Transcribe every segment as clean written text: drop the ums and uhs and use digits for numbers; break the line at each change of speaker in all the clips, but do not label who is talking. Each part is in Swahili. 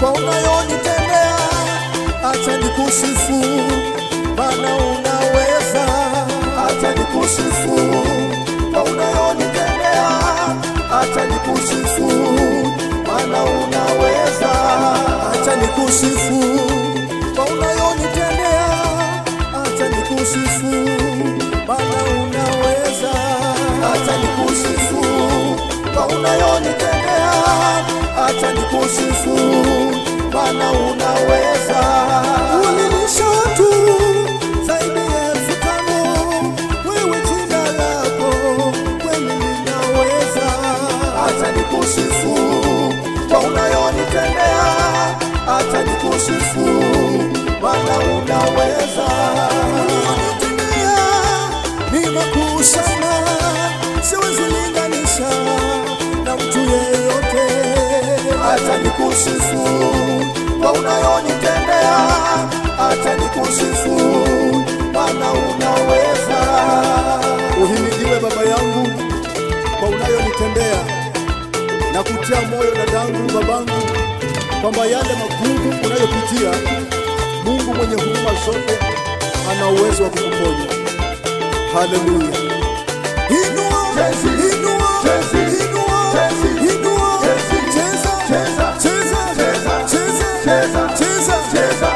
kwa unayonitendea. Acha nikusifu, maana unaweza. Acha nikusifu kwa unayonitendea. Acha nikusifu, maana unaweza. Acha nikusifu kwa unayonitendea. Acha nikusifu, maana unaweza. Acha nikusifu kwa unayonitendea. Acha nikusifu, maana unaweza. Ulilisha watu zaidi ya 5,000, wewe jina lako kweli linaweza. Acha nikusifu kwa unayonitendea. Acha nikusifu, maana unaweza. Unayonitendea ni makuu sana, siwezi linganisha na mtu yeyote. Acha nikusifu kwa unayonitendea. Acha nikusifu, maana unaweza. Uhimidiwe Baba yangu kwa unayonitendea, na kutia moyo dadangu, babangu, kwamba yale magumu unayopitia, Mungu mwenye huruma zote ana uwezo wa kukuponya. Haleluya. Inua, inua, inua, inua, cheza, cheza, cheza, cheza, cheza.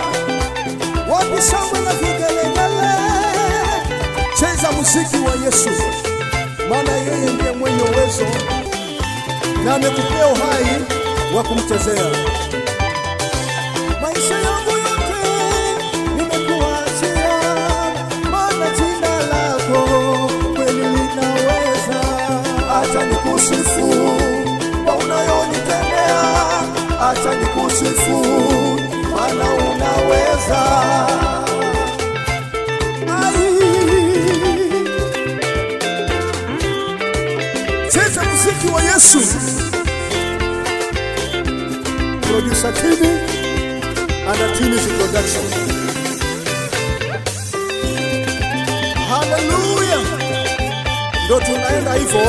Wapi shangwe na vigelegele? Cheza muziki wa Yesu, maana yeye ndiye mwenye uwezo na amekupea uhai wa kumchezea. Maisha yangu yote nimekuachia, maana jina lako kweli linaweza. Acha nikusifu kwa unayonitendea. Acha nikusifu, maana unaweza. Cheza muziki wa Yesu. Producer TV and Tini's production. Hallelujah. Ndio tunaenda hivyo.